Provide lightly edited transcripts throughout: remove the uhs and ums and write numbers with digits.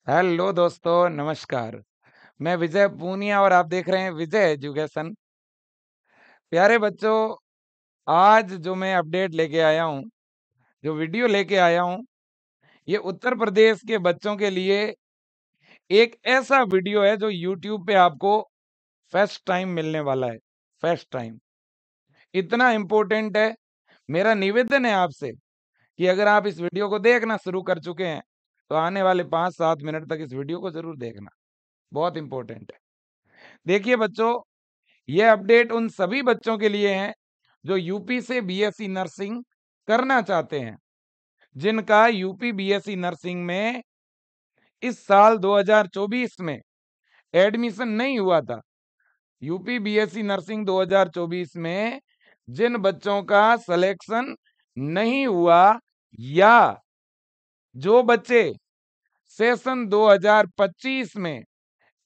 Hello दोस्तों, नमस्कार। मैं विजय पूनिया और आप देख रहे हैं विजय एजुकेशन। प्यारे बच्चों, आज जो मैं अपडेट लेके आया हूँ, जो वीडियो लेके आया हूँ, ये उत्तर प्रदेश के बच्चों के लिए एक ऐसा वीडियो है जो यूट्यूब पे आपको फर्स्ट टाइम मिलने वाला है। फर्स्ट टाइम इतना इम्पोर्टेंट है। मेरा निवेदन है आपसे कि अगर आप इस वीडियो को देखना शुरू कर चुके हैं तो आने वाले 5-7 मिनट तक इस वीडियो को जरूर देखना। बहुत इंपॉर्टेंट है। देखिए बच्चों, ये अपडेट उन सभी बच्चों के लिए है जो यूपी से बीएससी नर्सिंग करना चाहते हैं, जिनका यूपी बीएससी नर्सिंग में इस साल 2024 में एडमिशन नहीं हुआ था। यूपी बीएससी नर्सिंग 2024 में जिन बच्चों का सिलेक्शन नहीं हुआ, या जो बच्चे सेशन 2025 में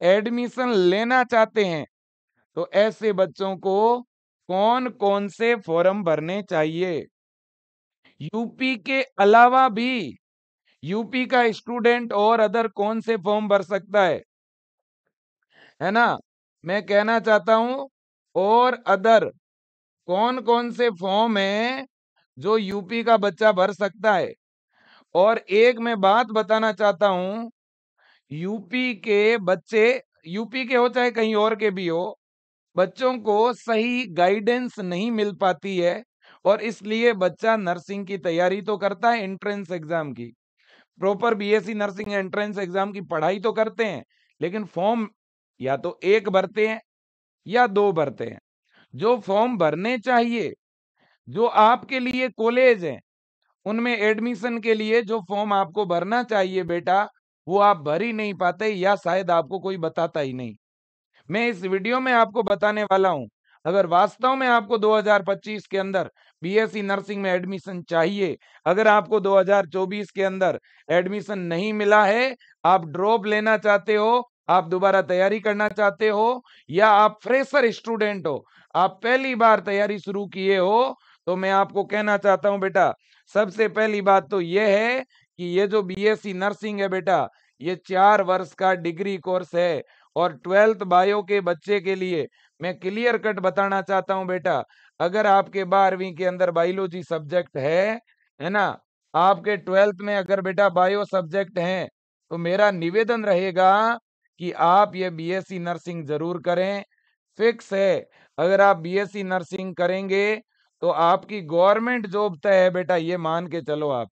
एडमिशन लेना चाहते हैं, तो ऐसे बच्चों को कौन कौन से फॉर्म भरने चाहिए। यूपी के अलावा भी यूपी का स्टूडेंट और अदर कौन से फॉर्म भर सकता है ना। मैं कहना चाहता हूं, और अदर कौन कौन से फॉर्म है जो यूपी का बच्चा भर सकता है। और एक मैं बात बताना चाहता हूं, यूपी के बच्चे, यूपी के हो चाहे कहीं और के भी हो, बच्चों को सही गाइडेंस नहीं मिल पाती है, और इसलिए बच्चा नर्सिंग की तैयारी तो करता है, एंट्रेंस एग्जाम की, proper BSc nursing entrance exam की पढ़ाई तो करते हैं, लेकिन फॉर्म या तो एक भरते हैं या दो भरते हैं। जो फॉर्म भरने चाहिए, जो आपके लिए कॉलेज है, उनमें एडमिशन के लिए जो फॉर्म आपको भरना चाहिए बेटा, वो आप भर ही नहीं पाते, या शायद आपको कोई बताता ही नहीं। मैं इस वीडियो में आपको बताने वाला हूं, अगर वास्तव में आपको 2025 के अंदर बीएससी नर्सिंग में एडमिशन चाहिए, अगर आपको 2024 के अंदर एडमिशन नहीं मिला है, आप ड्रॉप लेना चाहते हो, आप दोबारा तैयारी करना चाहते हो, या आप फ्रेशर स्टूडेंट हो, आप पहली बार तैयारी शुरू किए हो, तो मैं आपको कहना चाहता हूं बेटा, सबसे पहली बात तो यह है कि ये जो बीएससी नर्सिंग है बेटा, ये 4 वर्ष का डिग्री कोर्स है। और 12th बायो के बच्चे के लिए मैं क्लियर कट बताना चाहता हूं बेटा, अगर आपके 12वीं के अंदर बायोलॉजी सब्जेक्ट है ना, आपके 12th में अगर बेटा बायो सब्जेक्ट है, तो मेरा निवेदन रहेगा कि आप ये बीएससी नर्सिंग जरूर करें। फिक्स है, अगर आप बीएससी नर्सिंग करेंगे तो आपकी गवर्नमेंट जॉब तय है बेटा, ये मान के चलो आप।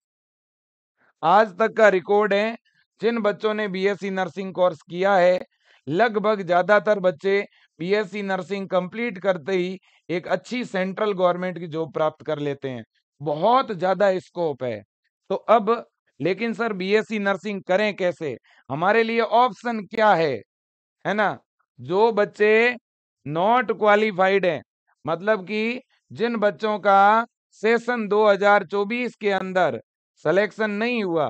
आज तक का रिकॉर्ड है, जिन बच्चों ने बीएससी नर्सिंग कोर्स किया है, लगभग ज्यादातर बच्चे बीएससी नर्सिंग कंप्लीट करते ही एक अच्छी सेंट्रल गवर्नमेंट की जॉब प्राप्त कर लेते हैं। बहुत ज्यादा स्कोप है। तो अब, लेकिन सर बीएससी नर्सिंग करें कैसे, हमारे लिए ऑप्शन क्या है ना। जो बच्चे नॉट क्वालिफाइड हैं, मतलब कि जिन बच्चों का सेशन 2024 के अंदर सिलेक्शन नहीं हुआ,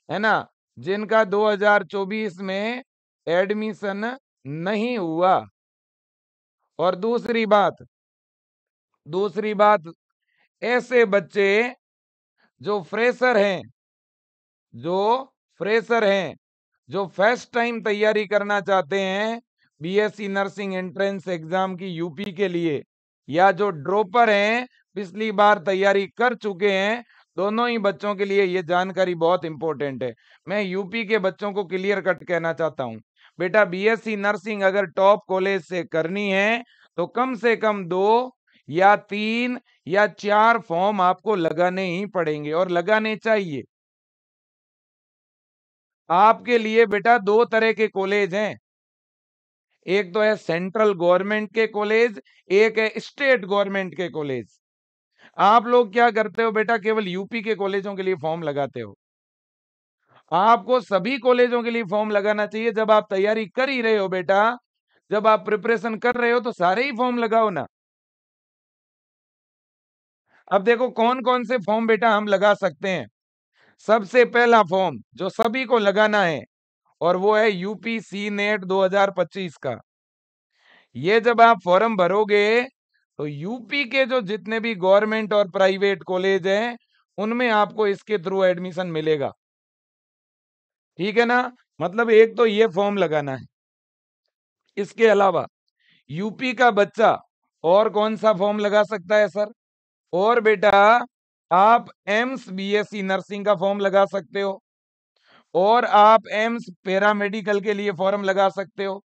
है ना, जिनका 2024 में एडमिशन नहीं हुआ। और दूसरी बात, ऐसे बच्चे जो फ्रेशर हैं, जो फ्रेशर हैं, जो फर्स्ट टाइम तैयारी करना चाहते हैं बीएससी नर्सिंग एंट्रेंस एग्जाम की यूपी के लिए, या जो ड्रॉपर हैं, पिछली बार तैयारी कर चुके हैं, दोनों ही बच्चों के लिए ये जानकारी बहुत इंपॉर्टेंट है। मैं यूपी के बच्चों को क्लियर कट कहना चाहता हूं, बेटा बीएससी नर्सिंग अगर टॉप कॉलेज से करनी है, तो कम से कम 2 या 3 या 4 फॉर्म आपको लगाने ही पड़ेंगे, और लगाने चाहिए। आपके लिए बेटा 2 तरह के कॉलेज हैं, एक तो है सेंट्रल गवर्नमेंट के कॉलेज, एक है स्टेट गवर्नमेंट के कॉलेज। आप लोग क्या करते हो बेटा, केवल यूपी के कॉलेजों के लिए फॉर्म लगाते हो। आपको सभी कॉलेजों के लिए फॉर्म लगाना चाहिए। जब आप तैयारी कर ही रहे हो बेटा, जब आप प्रिपरेशन कर रहे हो, तो सारे ही फॉर्म लगाओ ना। अब देखो कौन कौन से फॉर्म बेटा हम लगा सकते हैं। सबसे पहला फॉर्म जो सभी को लगाना है, और वो है यूपी सी नेट 2025 का। ये जब आप फॉर्म भरोगे, तो यूपी के जो जितने भी गवर्नमेंट और प्राइवेट कॉलेज हैं, उनमें आपको इसके थ्रू एडमिशन मिलेगा। ठीक है ना। मतलब एक तो ये फॉर्म लगाना है। इसके अलावा यूपी का बच्चा और कौन सा फॉर्म लगा सकता है सर? और बेटा आप एम्स बीएससी नर्सिंग का फॉर्म लगा सकते हो, और आप एम्स पैरामेडिकल के लिए फॉर्म लगा सकते हो।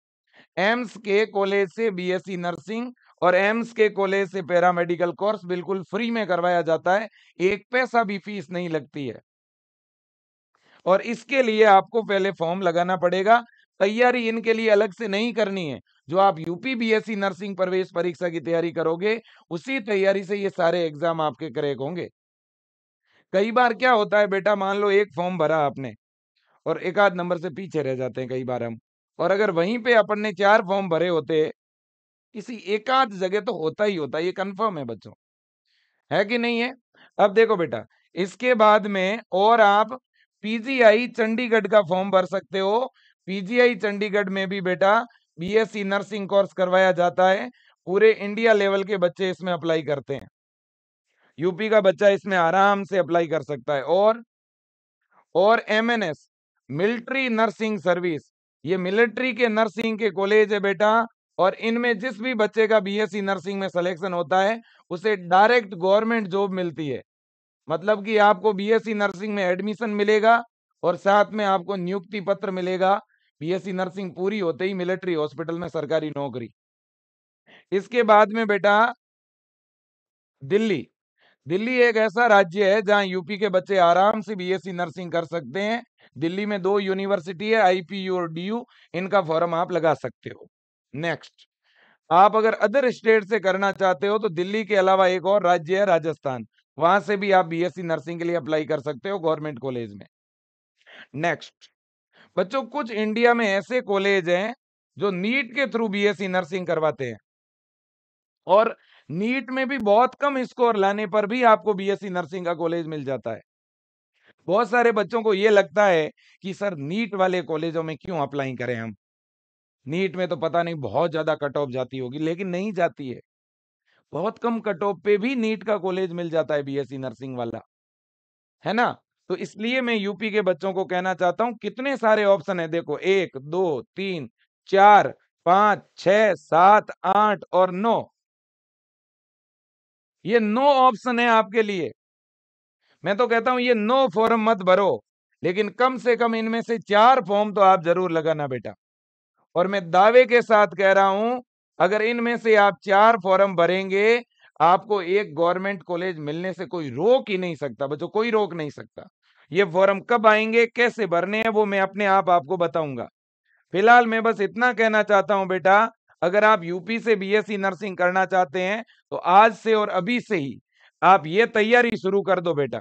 एम्स के कॉलेज से बीएससी नर्सिंग और एम्स के कॉलेज से पैरामेडिकल कोर्स बिल्कुल फ्री में करवाया जाता है, एक पैसा भी फीस नहीं लगती है। और इसके लिए आपको पहले फॉर्म लगाना पड़ेगा। तैयारी इनके लिए अलग से नहीं करनी है। जो आप यूपी बीएससी नर्सिंग प्रवेश परीक्षा की तैयारी करोगे, उसी तैयारी से ये सारे एग्जाम आपके क्रैक होंगे। कई बार क्या होता है बेटा, मान लो एक फॉर्म भरा आपने और एक आध नंबर से पीछे रह जाते हैं कई बार हम, और अगर वहीं पे अपन ने 4 फॉर्म भरे होते, किसी एक आध जगह तो होता ही होता है, ये कंफर्म है बच्चों, है कि नहीं है? अब देखो बेटा, इसके बाद में और आप पीजीआई चंडीगढ़ का फॉर्म भर सकते हो। पीजीआई चंडीगढ़ में भी बेटा बीएससी नर्सिंग कोर्स करवाया जाता है। पूरे इंडिया लेवल के बच्चे इसमें अप्लाई करते हैं। यूपी का बच्चा इसमें आराम से अप्लाई कर सकता है। और एमएनएस मिलिट्री नर्सिंग सर्विस, ये मिलिट्री के नर्सिंग के कॉलेज है बेटा। और इनमें जिस भी बच्चे का बीएससी नर्सिंग में सिलेक्शन होता है, उसे डायरेक्ट गवर्नमेंट जॉब मिलती है। मतलब कि आपको बीएससी नर्सिंग में एडमिशन मिलेगा और साथ में आपको नियुक्ति पत्र मिलेगा। बीएससी नर्सिंग पूरी होते ही मिलिट्री हॉस्पिटल में सरकारी नौकरी। इसके बाद में बेटा दिल्ली। दिल्ली एक ऐसा राज्य है जहां यूपी के बच्चे आराम से बीएससी नर्सिंग कर सकते हैं। दिल्ली में 2 यूनिवर्सिटी है, आईपीयू और डीयू। इनका फॉर्म आप लगा सकते हो। नेक्स्ट, आप अगर अदर स्टेट से करना चाहते हो तो दिल्ली के अलावा एक और राज्य है राजस्थान, वहां से भी आप बीएससी नर्सिंग के लिए अप्लाई कर सकते हो गवर्नमेंट कॉलेज में। नेक्स्ट बच्चों, कुछ इंडिया में ऐसे कॉलेज हैं जो नीट के थ्रू बीएससी नर्सिंग करवाते हैं, और नीट में भी बहुत कम स्कोर लाने पर भी आपको बीएससी नर्सिंग का कॉलेज मिल जाता है। बहुत सारे बच्चों को ये लगता है कि सर नीट वाले कॉलेजों में क्यों अप्लाई करें हम, नीट में तो पता नहीं बहुत ज्यादा कट ऑफ जाती होगी, लेकिन नहीं जाती है। बहुत कम कट ऑफ पे भी नीट का कॉलेज मिल जाता है बीएससी नर्सिंग वाला, है ना? तो इसलिए मैं यूपी के बच्चों को कहना चाहता हूं, कितने सारे ऑप्शन है देखो, 1 2 3 4 5 6 7 8 और 9। ये 9 ऑप्शन है आपके लिए। मैं तो कहता हूं ये 9 फॉर्म मत भरो, लेकिन कम से कम इनमें से 4 फॉर्म तो आप जरूर लगाना बेटा। और मैं दावे के साथ कह रहा हूं, अगर इनमें से आप 4 फॉर्म भरेंगे, आपको एक गवर्नमेंट कॉलेज मिलने से कोई रोक ही नहीं सकता बच्चों, कोई रोक नहीं सकता। ये फॉर्म कब आएंगे, कैसे भरने हैं, वो मैं अपने आप आपको बताऊंगा। फिलहाल मैं बस इतना कहना चाहता हूं बेटा, अगर आप यूपी से बीएससी नर्सिंग करना चाहते हैं, तो आज से और अभी से ही आप ये तैयारी शुरू कर दो बेटा।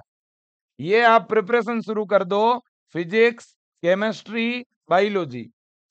ये आप प्रिपरेशन शुरू कर दो। फिजिक्स, केमिस्ट्री, बायोलॉजी,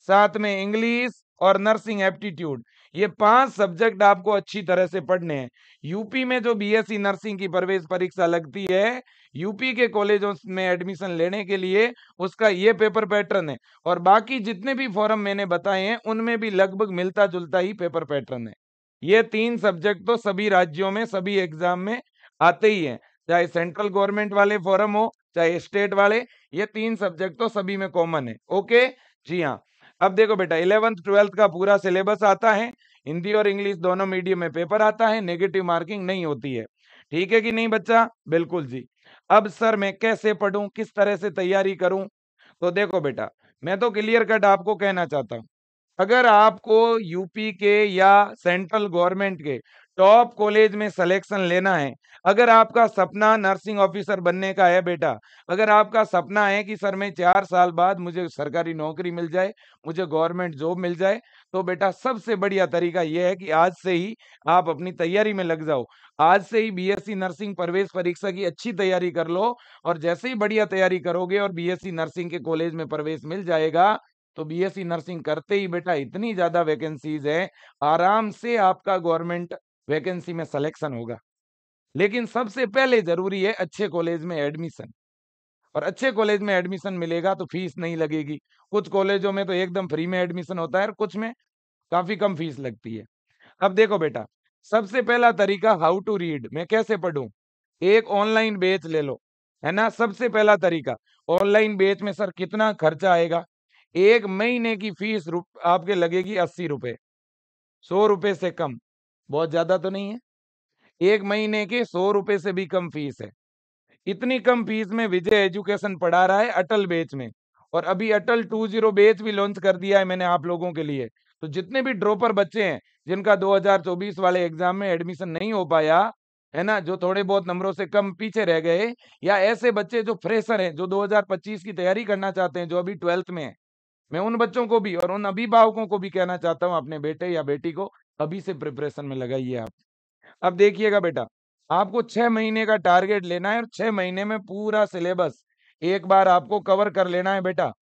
साथ में इंग्लिश और नर्सिंग एप्टीट्यूड, ये 5 सब्जेक्ट आपको अच्छी तरह से पढ़ने हैं। यूपी में जो बीएससी नर्सिंग की प्रवेश परीक्षा लगती है, यूपी के कॉलेजों में एडमिशन लेने के लिए, उसका ये पेपर पैटर्न है। और बाकी जितने भी फॉर्म मैंने बताए हैं, उनमें भी लगभग मिलता जुलता ही पेपर पैटर्न है। ये 3 सब्जेक्ट तो सभी राज्यों में सभी एग्जाम में आते ही हैं, चाहे सेंट्रल गवर्नमेंट वाले फॉरम हो चाहे स्टेट वाले, ये 3 सब्जेक्ट तो सभी में कॉमन है। ओके, जी हाँ। अब देखो बेटा, 11th 12th का पूरा सिलेबस आता है, हिंदी और इंग्लिश दोनों मीडियम में पेपर आता है, नेगेटिव मार्किंग नहीं होती है। ठीक है कि नहीं बच्चा? बिल्कुल जी। अब सर मैं कैसे पढ़ूं, किस तरह से तैयारी करूं? तो देखो बेटा, मैं तो क्लियर कट आपको कहना चाहता हूं, अगर आपको यूपी के या सेंट्रल गवर्नमेंट के टॉप कॉलेज में सिलेक्शन लेना है, अगर आपका सपना नर्सिंग ऑफिसर बनने का है बेटा, अगर आपका सपना है कि सर मैं 4 साल बाद मुझे सरकारी नौकरी मिल जाए, मुझे गवर्नमेंट जॉब मिल जाए, तो बेटा सबसे बढ़िया तरीका यह है कि आज से ही आप अपनी तैयारी में लग जाओ। आज से ही बीएससी नर्सिंग प्रवेश परीक्षा की अच्छी तैयारी कर लो, और जैसे ही बढ़िया तैयारी करोगे और बीएससी नर्सिंग के कॉलेज में प्रवेश मिल जाएगा, तो बीएससी नर्सिंग करते ही बेटा इतनी ज्यादा वैकेंसीज है, आराम से आपका गवर्नमेंट वैकेंसी में सिलेक्शन होगा। लेकिन सबसे पहले जरूरी है अच्छे कॉलेज में एडमिशन, और अच्छे कॉलेज में एडमिशन मिलेगा तो फीस नहीं लगेगी। कुछ कॉलेजों में तो एकदम फ्री में एडमिशन होता है और कुछ में काफी कम फीस लगती है। अब देखो बेटा, सबसे पहला तरीका हाउ टू रीड, मैं कैसे पढूं? एक ऑनलाइन बैच ले लो, है ना? सबसे पहला तरीका, ऑनलाइन बैच में सर कितना खर्चा आएगा? 1 महीने की फीस आपके लगेगी 80 रुपए, 100 रुपए से कम। बहुत ज्यादा तो नहीं है? 1 महीने के 100 रुपए से भी कम फीस है। इतनी कम फीस में विजय एजुकेशन पढ़ा रहा है अटल बैच में। और अभी अटल 20 बैच भी लॉन्च कर दिया है मैंने आप लोगों के लिए। तो जितने भी ड्रॉपर बच्चे हैं, जिनका 2024 वाले एग्जाम में एडमिशन नहीं हो पाया, है ना, जो थोड़े बहुत नंबरों से कम पीछे रह गए, या ऐसे बच्चे जो फ्रेशर हैं, जो 2025 की तैयारी करना चाहते हैं, जो अभी 12th में है, मैं उन बच्चों को भी और उन अभिभावकों को भी कहना चाहता हूँ, अपने बेटे या बेटी को अभी से प्रिपरेशन में लगाइए आप। अब देखिएगा बेटा, आपको 6 महीने का टारगेट लेना है और 6 महीने में पूरा सिलेबस एक बार आपको कवर कर लेना है बेटा।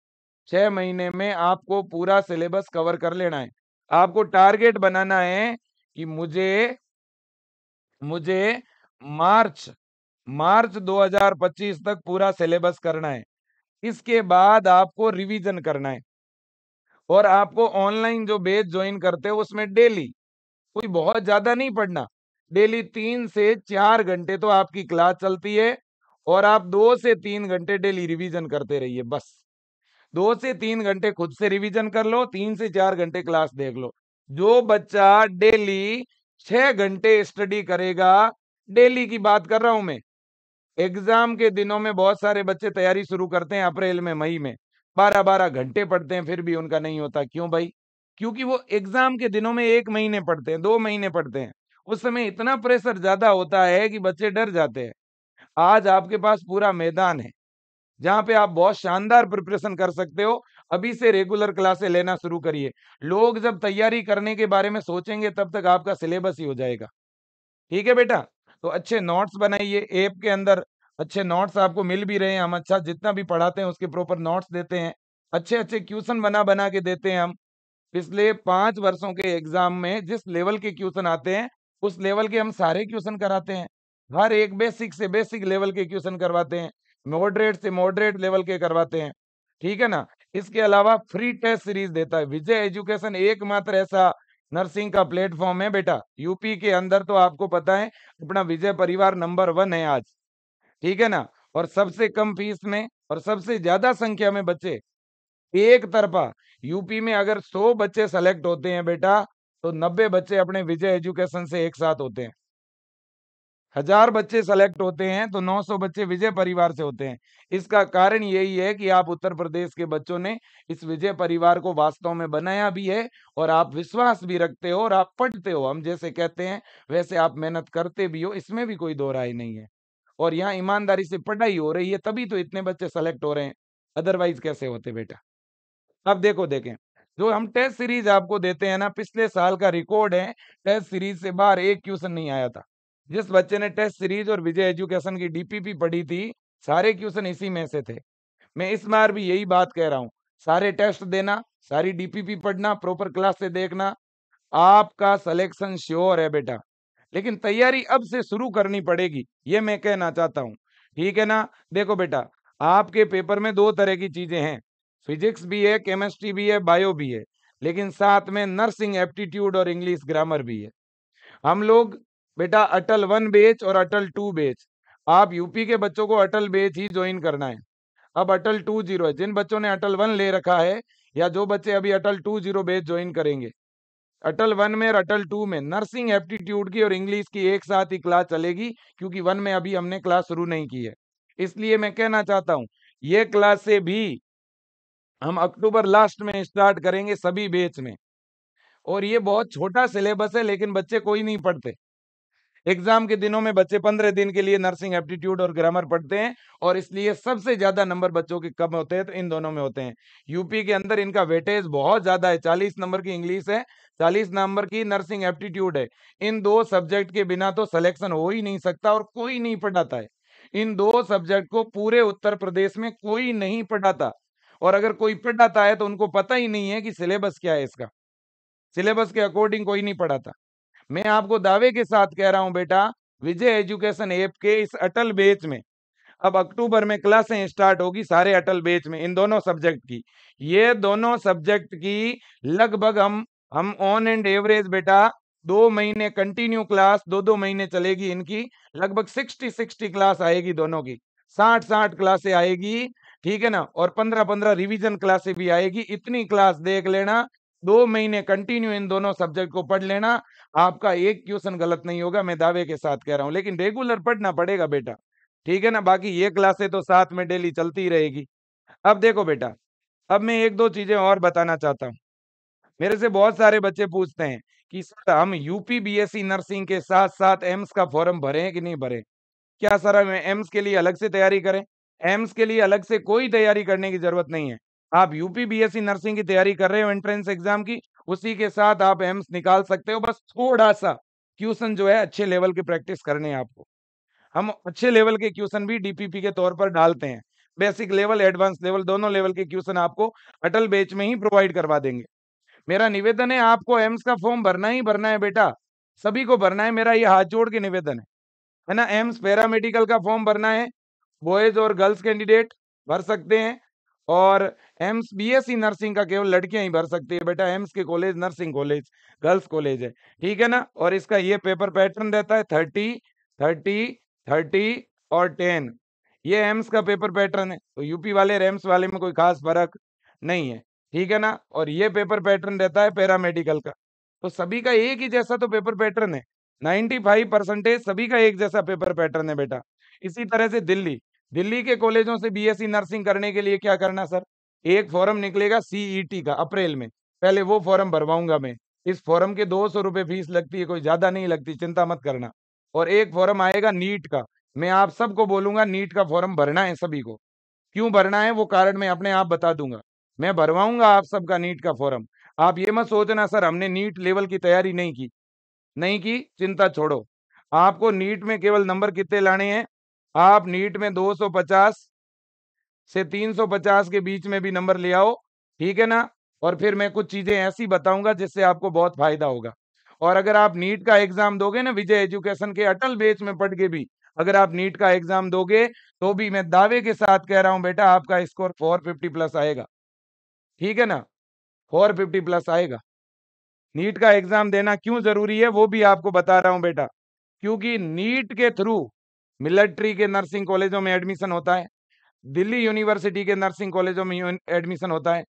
6 महीने में आपको पूरा सिलेबस कवर कर लेना है। आपको टारगेट बनाना है कि मुझे मुझे मार्च मार्च 2025 तक पूरा सिलेबस करना है। इसके बाद आपको रिवीजन करना है और आपको ऑनलाइन जो बैच ज्वाइन करते हो उसमें डेली, कोई बहुत ज्यादा नहीं पढ़ना, डेली 3 से 4 घंटे तो आपकी क्लास चलती है और आप 2 से 3 घंटे डेली रिवीजन करते रहिए बस। 2 से 3 घंटे खुद से रिवीजन कर लो, 3 से 4 घंटे क्लास देख लो। जो बच्चा डेली 6 घंटे स्टडी करेगा, डेली की बात कर रहा हूं मैं, एग्जाम के दिनों में बहुत सारे बच्चे तैयारी शुरू करते हैं अप्रैल में, मई में, 12-12 घंटे पढ़ते हैं, फिर भी उनका नहीं होता। क्यों भाई? क्योंकि वो एग्जाम के दिनों में 1 महीने पढ़ते हैं, 2 महीने पढ़ते हैं। उस समय इतना प्रेशर ज्यादा होता है कि बच्चे डर जाते हैं। आज आपके पास पूरा मैदान है जहां पे आप बहुत शानदार प्रिपरेशन कर सकते हो। अभी से रेगुलर क्लासेस लेना शुरू करिए। लोग जब तैयारी करने के बारे में सोचेंगे तब तक आपका सिलेबस ही हो जाएगा। ठीक है बेटा? तो अच्छे नोट्स बनाइए। ऐप के अंदर अच्छे नोट्स आपको मिल भी रहे हैं, हम अच्छा जितना भी पढ़ाते हैं उसके प्रॉपर नोट्स देते हैं। अच्छे अच्छे क्वेश्चन बना बना के देते हैं हम। पिछले 5 वर्षों के एग्जाम में जिस लेवल के क्वेश्चन आते हैं, उस लेवल के हम सारे क्वेश्चन कराते हैं। हर एक बेसिक से बेसिक लेवल के क्वेश्चन करवाते हैं, मॉडरेट से मॉडरेट लेवल के करवाते हैं। ठीक है ना? इसके अलावा फ्री टेस्ट सीरीज देता है विजय एजुकेशन। एकमात्र ऐसा नर्सिंग का प्लेटफॉर्म है बेटा यूपी के अंदर, तो आपको पता है अपना विजय परिवार नंबर 1 है आज। ठीक है ना? और सबसे कम फीस में और सबसे ज्यादा संख्या में बच्चे एक तरफा। यूपी में अगर 100 बच्चे सेलेक्ट होते हैं बेटा, तो 90 बच्चे अपने विजय एजुकेशन से एक साथ होते हैं। 1000 बच्चे सेलेक्ट होते हैं तो 900 बच्चे विजय परिवार से होते हैं। इसका कारण यही है कि आप उत्तर प्रदेश के बच्चों ने इस विजय परिवार को वास्तव में बनाया भी है और आप विश्वास भी रखते हो और आप पढ़ते हो। हम जैसे कहते हैं वैसे आप मेहनत करते भी हो, इसमें भी कोई दो राय नहीं है। और यहाँ ईमानदारी से पढ़ाई हो रही है, तभी तो इतने बच्चे सेलेक्ट हो रहे हैं, अदरवाइज कैसे होते बेटा? अब देखो देखें, जो हम टेस्ट सीरीज आपको देते हैं ना, पिछले साल का रिकॉर्ड है, टेस्ट सीरीज से बाहर एक क्वेश्चन नहीं आया था। जिस बच्चे ने टेस्ट सीरीज और विजय एजुकेशन की डीपीपी पढ़ी थी, सारे क्वेश्चन इसी में से थे। मैं इस बार भी यही बात कह रहा हूँ, सारे टेस्ट देना, सारी डीपीपी पढ़ना, प्रॉपर क्लास से देखना, आपका सिलेक्शन श्योर है बेटा। लेकिन तैयारी अब से शुरू करनी पड़ेगी, ये मैं कहना चाहता हूँ। ठीक है ना? देखो बेटा, आपके पेपर में 2 तरह की चीजें हैं, फिजिक्स भी है, केमिस्ट्री भी है, बायो भी है, लेकिन साथ में नर्सिंग एप्टीट्यूड और इंग्लिश ग्रामर भी है। हम लोग बेटा अटल 1 बैच और अटल 2 बैच, आप यूपी के बच्चों को अटल बैच ही ज्वाइन करना है। अब अटल 20 है, जिन बच्चों ने अटल 1 ले रखा है या जो बच्चे अभी अटल 20 बैच ज्वाइन करेंगे, अटल 1 में और अटल 2 में नर्सिंग एप्टीट्यूड की और इंग्लिश की एक साथ ही क्लास चलेगी, क्योंकि 1 में अभी हमने क्लास शुरू नहीं की है। इसलिए मैं कहना चाहता हूं, ये क्लास से भी हम अक्टूबर लास्ट में स्टार्ट करेंगे सभी बैच में। और ये बहुत छोटा सिलेबस है, लेकिन बच्चे कोई नहीं पढ़ते। एग्जाम के दिनों में बच्चे 15 दिन के लिए नर्सिंग एप्टीट्यूड और ग्रामर पढ़ते हैं, और इसलिए सबसे ज्यादा नंबर बच्चों के कब होते हैं तो इन दोनों में होते हैं। यूपी के अंदर इनका वेटेज बहुत ज्यादा है, 40 नंबर की इंग्लिश है, 40 नंबर की नर्सिंग एप्टीट्यूड है। इन 2 सब्जेक्ट के बिना तो सिलेक्शन हो ही नहीं सकता, और कोई नहीं पढ़ाता है। इन 2 सब्जेक्ट को पूरे उत्तर प्रदेश में कोई नहीं पढ़ाता, और अगर कोई पढ़ाता है तो उनको पता ही नहीं है कि सिलेबस क्या है इसका। सिलेबस के अकॉर्डिंग कोई नहीं पढ़ाता। मैं आपको दावे के साथ कह रहा हूं बेटा, विजय एजुकेशन ऐप के इस अटल बैच में अब अक्टूबर में क्लासें स्टार्ट होगी, सारे अटल बैच में इन दोनों सब्जेक्ट की। ये दोनों सब्जेक्ट की लगभग हम ऑन एंड एवरेज बेटा 2 महीने कंटिन्यू क्लास, 2-2 महीने चलेगी इनकी, लगभग 60-60 क्लास आएगी दोनों की, 60-60 क्लासें आएगी। ठीक है ना, और 15-15 रिवीजन क्लासें भी आएगी। इतनी क्लास देख लेना, 2 महीने कंटिन्यू इन दोनों सब्जेक्ट को पढ़ लेना, आपका एक क्वेश्चन गलत नहीं होगा, मैं दावे के साथ कह रहा हूं। लेकिन रेगुलर पढ़ना पड़ेगा बेटा, ठीक है ना। बाकी ये क्लासें तो साथ में डेली चलती ही रहेगी। अब देखो बेटा, अब मैं एक दो चीजें और बताना चाहता हूँ। मेरे से बहुत सारे बच्चे पूछते हैं कि सर हम यूपी बीएससी नर्सिंग के साथ साथ एम्स का फॉर्म भरें कि नहीं भरें? क्या सर हम एम्स के लिए अलग से तैयारी करें? एम्स के लिए अलग से कोई तैयारी करने की जरूरत नहीं है। आप यूपी बीएससी नर्सिंग की तैयारी कर रहे हो एंट्रेंस एग्जाम की, उसी के साथ आप एम्स निकाल सकते हो। बस थोड़ा सा क्वेश्चन जो है अच्छे लेवल की प्रैक्टिस करनी है आपको। हम अच्छे लेवल के क्वेश्चन भी डीपीपी के तौर पर डालते हैं। बेसिक लेवल, एडवांस लेवल, दोनों लेवल के क्वेश्चन आपको अटल बैच में ही प्रोवाइड करवा देंगे। मेरा निवेदन है, आपको एम्स का फॉर्म भरना ही भरना है बेटा, सभी को भरना है। मेरा ये हाथ जोड़ के निवेदन है ना। एम्स पैरामेडिकल का फॉर्म भरना है, बॉयज और गर्ल्स कैंडिडेट भर सकते हैं। और एम्स बीएससी नर्सिंग का केवल लड़कियां ही भर सकती है बेटा। एम्स के college nursing college, girls college है, ठीक है ना। और इसका ये पेपर पैटर्न रहता है 30, 30, 30 और 10। ये एम्स का पेपर पैटर्न है। तो यूपी वाले और एम्स वाले में कोई खास फर्क नहीं है, ठीक है ना। और ये पेपर पैटर्न रहता है पैरामेडिकल का। तो सभी का एक ही जैसा तो पेपर पैटर्न है। 95% सभी का एक जैसा पेपर पैटर्न है बेटा। इसी तरह से दिल्ली, दिल्ली के कॉलेजों से बीएससी नर्सिंग करने के लिए क्या करना सर, एक फॉर्म निकलेगा सीईटी का अप्रैल में, पहले वो फॉर्म भरवाऊंगा मैं। इस फॉर्म के 200 रुपए फीस लगती है, कोई ज्यादा नहीं लगती, चिंता मत करना। और एक फॉर्म आएगा नीट का। मैं आप सबको बोलूंगा नीट का फॉर्म भरना है सभी को। क्यों भरना है वो कारण मैं अपने आप बता दूंगा। मैं भरवाऊंगा आप सबका नीट का फॉर्म। आप ये मत सोचना सर हमने नीट लेवल की तैयारी नहीं की, नहीं की, चिंता छोड़ो। आपको नीट में केवल नंबर कितने लाने हैं, आप नीट में 250 से 350 के बीच में भी नंबर ले आओ, ठीक है ना। और फिर मैं कुछ चीजें ऐसी बताऊंगा जिससे आपको बहुत फायदा होगा। और अगर आप नीट का एग्जाम दोगे ना विजय एजुकेशन के अटल बैच में पढ़ के भी, अगर आप नीट का एग्जाम दोगे तो भी मैं दावे के साथ कह रहा हूं बेटा आपका स्कोर 450 प्लस आएगा, ठीक है ना। 450 प्लस आएगा। नीट का एग्जाम देना क्यों जरूरी है वो भी आपको बता रहा हूं बेटा। क्योंकि नीट के थ्रू मिलिट्री के नर्सिंग कॉलेजों में एडमिशन होता है, दिल्ली यूनिवर्सिटी के नर्सिंग कॉलेजों में एडमिशन होता है,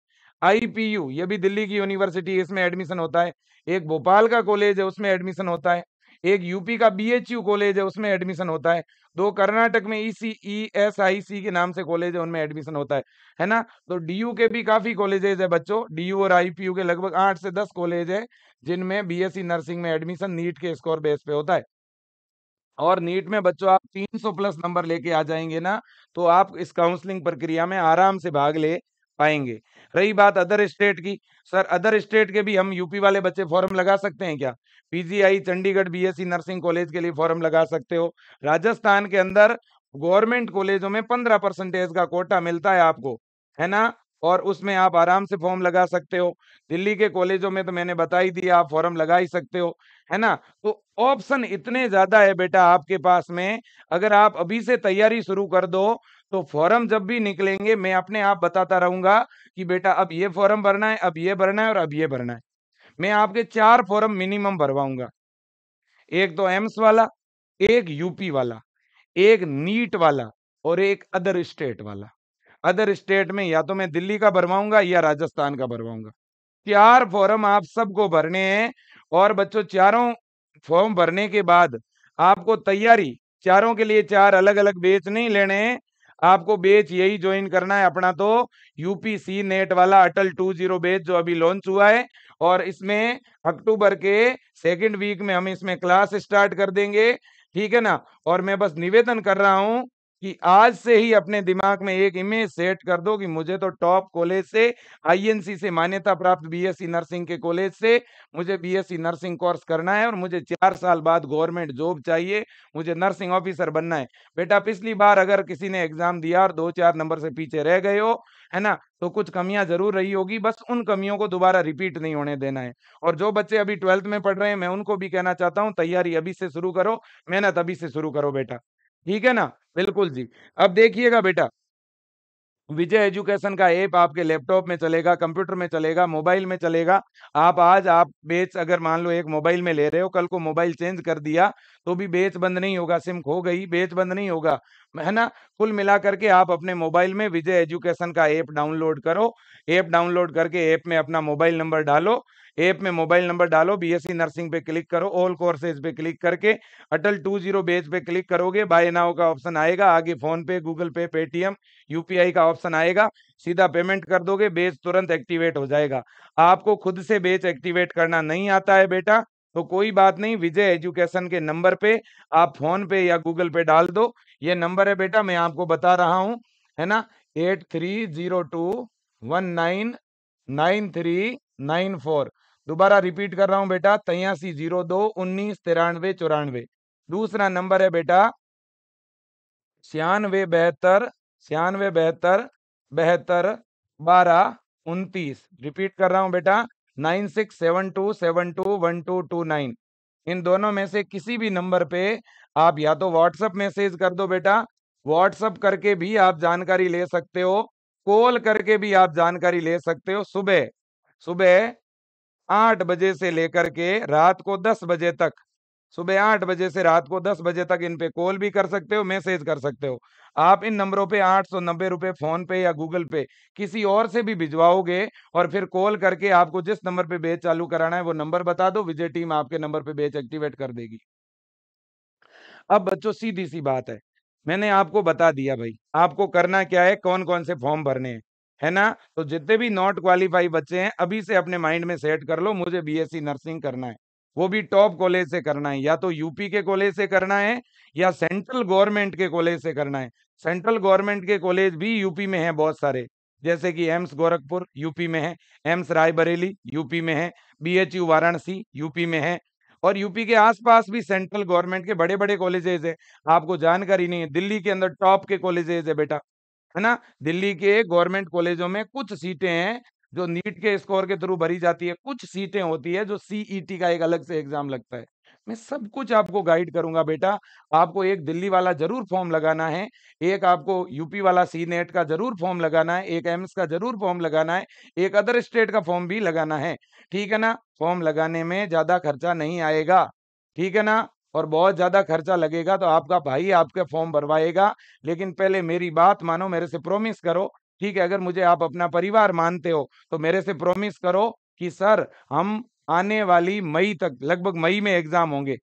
आईपीयू ये भी दिल्ली की यूनिवर्सिटी, इसमें एडमिशन होता है, एक भोपाल का कॉलेज है उसमें एडमिशन होता है, एक यूपी का बीएचयू कॉलेज है उसमें एडमिशन होता है, दो कर्नाटक में ईएसआईसी के नाम से कॉलेज है उनमें एडमिशन होता है ना। तो डीयू के भी काफी कॉलेजेस है बच्चों, डीयू और आईपीयू के लगभग 8 से 10 कॉलेज है जिनमें बीएससी नर्सिंग में एडमिशन नीट के स्कोर बेस पे होता है। और नीट में बच्चों आप 300 प्लस नंबर लेके आ जाएंगे ना, तो आप इस काउंसलिंग प्रक्रिया में आराम से भाग ले पाएंगे। रही बात अदर स्टेट की, सर अदर स्टेट के भी हम यूपी वाले बच्चे फॉर्म लगा सकते हैं क्या? PGI Chandigarh BSc nursing college के लिए फॉर्म लगा सकते हो। राजस्थान के अंदर गवर्नमेंट कॉलेजों में 15% का कोटा मिलता है आपको, है ना। और उसमें आप आराम से फॉर्म लगा सकते हो। दिल्ली के कॉलेजों में तो मैंने बता ही दिया, आप फॉर्म लगा ही सकते हो, है ना। तो ऑप्शन इतने ज्यादा है बेटा आपके पास में। अगर आप अभी से तैयारी शुरू कर दो तो फॉर्म जब भी निकलेंगे मैं अपने आप बताता रहूंगा कि बेटा अब ये फॉर्म भरना है, अब ये भरना है और अब ये भरना है। मैं आपके 4 फॉर्म मिनिमम भरवाऊंगा, एक तो एम्स वाला, एक यूपी वाला, एक नीट वाला और एक अदर स्टेट वाला। अदर स्टेट में या तो मैं दिल्ली का भरवाऊंगा या राजस्थान का भरवाऊंगा। 4 फॉर्म आप सबको भरने हैं। और बच्चों चारों फॉर्म भरने के बाद आपको तैयारी, चारों के लिए 4 अलग अलग बैच नहीं लेने हैं, आपको बैच यही ज्वाइन करना है अपना, तो यूपीसी नेट वाला अटल 20 बैच जो अभी लॉन्च हुआ है। और इसमें अक्टूबर के सेकंड वीक में हम इसमें क्लास स्टार्ट कर देंगे, ठीक है ना। और मैं बस निवेदन कर रहा हूं कि आज से ही अपने दिमाग में एक इमेज सेट कर दो कि मुझे तो टॉप कॉलेज से, आईएनसी से मान्यता प्राप्त बीएससी नर्सिंग के कॉलेज से मुझे बीएससी नर्सिंग कोर्स करना है और मुझे 4 साल बाद गवर्नमेंट जॉब चाहिए, मुझे नर्सिंग ऑफिसर बनना है। बेटा पिछली बार अगर किसी ने एग्जाम दिया और 2-4 नंबर से पीछे रह गए हो, है ना, तो कुछ कमियां जरूर रही होगी, बस उन कमियों को दोबारा रिपीट नहीं होने देना है। और जो बच्चे अभी 12th में पढ़ रहे हैं मैं उनको भी कहना चाहता हूँ तैयारी अभी से शुरू करो, मेहनत अभी से शुरू करो बेटा, ठीक है ना। बिल्कुल जी। अब देखिएगा बेटा, विजय एजुकेशन का ऐप आपके लैपटॉप में चलेगा, कंप्यूटर में चलेगा, मोबाइल में चलेगा। आप आज आप बैच अगर मान लो एक मोबाइल में ले रहे हो, कल को मोबाइल चेंज कर दिया तो भी बैच बंद नहीं होगा। सिम खो गई, बैच बंद नहीं होगा, है ना? कुल मिला करके आप अपने मोबाइल में विजय एजुकेशन का ऐप डाउनलोड करो। ऐप डाउनलोड करके ऐप में अपना मोबाइल नंबर डालो। ऐप में मोबाइल नंबर डालो, बीएससी नर्सिंग पे क्लिक करो, ऑल कोर्सेज पे क्लिक करके अटल 20 बैच पे क्लिक करोगे, बाय नाउ का ऑप्शन आएगा, आगे फोन पे, गूगल पे, पेटीएम, यूपीआई का ऑप्शन आएगा, सीधा पेमेंट कर दोगे, बैच तुरंत एक्टिवेट हो जाएगा। आपको खुद से बैच एक्टिवेट करना नहीं आता है बेटा, तो कोई बात नहीं, विजय एजुकेशन के नंबर पे आप फोन पे या गूगल पे डाल दो। ये नंबर है बेटा, मैं आपको बता रहा हूं, है ना? 8302199394। दोबारा रिपीट कर रहा हूं बेटा, 8302199394। दूसरा नंबर है बेटा 9672 72 72 12 29। रिपीट कर रहा हूं बेटा, 9672721229। इन दोनों में से किसी भी नंबर पे आप या तो व्हाट्सएप मैसेज कर दो बेटा, व्हाट्सएप करके भी आप जानकारी ले सकते हो, कॉल करके भी आप जानकारी ले सकते हो। सुबह सुबह 8 बजे से लेकर के रात को 10 बजे तक, सुबह 8 बजे से रात को 10 बजे तक इन पे कॉल भी कर सकते हो, मैसेज कर सकते हो। आप इन नंबरों पे 890 रुपए फोन पे या गूगल पे किसी और से भी भिजवाओगे, और फिर कॉल करके आपको जिस नंबर पे बैच चालू कराना है वो नंबर बता दो, विजय टीम आपके नंबर पे बैच एक्टिवेट कर देगी। अब बच्चों सीधी सी बात है, मैंने आपको बता दिया भाई, आपको करना क्या है, कौन कौन से फॉर्म भरने हैं, है ना? तो जितने भी नॉट क्वालिफाई बच्चे हैं, अभी से अपने माइंड में सेट कर लो, मुझे बीएससी नर्सिंग करना है, वो भी टॉप कॉलेज से करना है, या तो यूपी के कॉलेज से करना है या सेंट्रल गवर्नमेंट के कॉलेज से करना है। सेंट्रल गवर्नमेंट के कॉलेज भी यूपी में है बहुत सारे, जैसे कि एम्स गोरखपुर यूपी में है, एम्स रायबरेली यूपी में है, बीएचयू वाराणसी यूपी में है, और यूपी के आसपास भी सेंट्रल गवर्नमेंट के बड़े-बड़े कॉलेजेस है। आपको जानकारी नहीं है, दिल्ली के अंदर टॉप के कॉलेजेस है बेटा, है ना? दिल्ली के गवर्नमेंट कॉलेजों में कुछ सीटें हैं जो नीट के स्कोर के थ्रू भरी जाती है, कुछ सीटें होती है जो सीईटी का एक अलग से एग्जाम लगता है। मैं सब कुछ आपको गाइड करूंगा बेटा। आपको एक दिल्ली वाला जरूर फॉर्म लगाना है, एक आपको यूपी वाला सी नेट का जरूर फॉर्म लगाना है, एक एम्स का जरूर फॉर्म लगाना है, एक अदर स्टेट का फॉर्म भी लगाना है, ठीक है ना? फॉर्म लगाने में ज्यादा खर्चा नहीं आएगा, ठीक है ना? और बहुत ज्यादा खर्चा लगेगा तो आपका भाई आपके फॉर्म भरवाएगा, लेकिन पहले मेरी बात मानो, मेरे से प्रॉमिस करो, ठीक है? अगर मुझे आप अपना परिवार मानते हो तो मेरे से प्रॉमिस करो कि सर, हम आने वाली मई तक, लगभग मई में एग्जाम होंगे,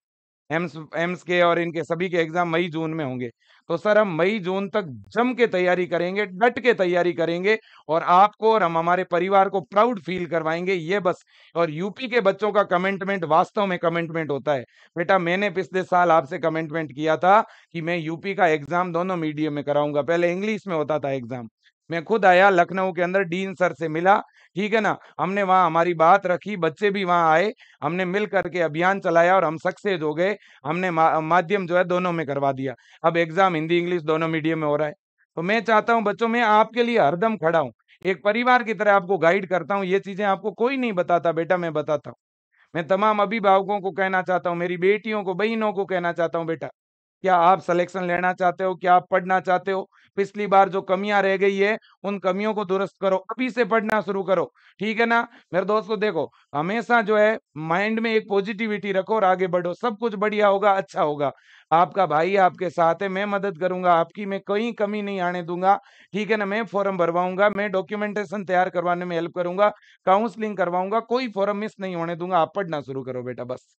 एम्स एम्स के और इनके सभी के एग्जाम मई जून में होंगे, तो सर हम मई जून तक जम के तैयारी करेंगे, डट के तैयारी करेंगे, और आपको और हम हमारे परिवार को प्राउड फील करवाएंगे, ये बस। और यूपी के बच्चों का कमिटमेंट वास्तव में कमिटमेंट होता है बेटा। मैंने पिछले साल आपसे कमिटमेंट किया था कि मैं यूपी का एग्जाम दोनों मीडियम में कराऊंगा, पहले इंग्लिश में होता था एग्जाम। मैं खुद आया लखनऊ के अंदर, डीन सर से मिला, ठीक है ना? हमने वहां हमारी बात रखी, बच्चे भी वहां आए, हमने मिल करके अभियान चलाया और हम सक्सेस हो गए। हमने माध्यम जो है दोनों में करवा दिया। अब एग्जाम हिंदी इंग्लिश दोनों मीडियम में हो रहा है। तो मैं चाहता हूं बच्चों, मैं आपके लिए हरदम खड़ा हूं, एक परिवार की तरह आपको गाइड करता हूं। ये चीजें आपको कोई नहीं बताता बेटा, मैं बताता हूं। मैं तमाम अभिभावकों को कहना चाहता हूं, मेरी बेटियों को, बहनों को कहना चाहता हूं, बेटा, क्या आप सिलेक्शन लेना चाहते हो? क्या आप पढ़ना चाहते हो? पिछली बार जो कमियां रह गई है, उन कमियों को दुरुस्त करो, अभी से पढ़ना शुरू करो, ठीक है ना? मेरे दोस्तों देखो, हमेशा जो है माइंड में एक पॉजिटिविटी रखो और आगे बढ़ो, सब कुछ बढ़िया होगा, अच्छा होगा। आपका भाई आपके साथ है, मैं मदद करूंगा आपकी, मैं कोई कमी नहीं आने दूंगा, ठीक है ना? मैं फॉर्म भरवाऊंगा, मैं डॉक्यूमेंटेशन तैयार करवाने में हेल्प करूंगा, काउंसलिंग करवाऊंगा, कोई फॉर्म मिस नहीं होने दूंगा। आप पढ़ना शुरू करो बेटा, बस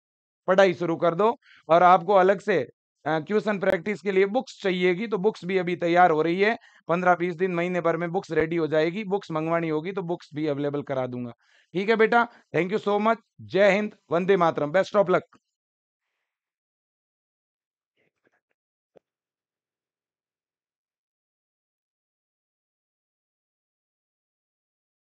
पढ़ाई शुरू कर दो। और आपको अलग से ट्यूशन प्रैक्टिस के लिए बुक्स चाहिएगी तो बुक्स भी अभी तैयार हो रही है, 15-20 दिन, महीने भर में बुक्स रेडी हो जाएगी। बुक्स मंगवानी होगी तो बुक्स भी अवेलेबल करा दूंगा, ठीक है बेटा? Thank you so much. जय Hind, Vande Mataram, best of luck.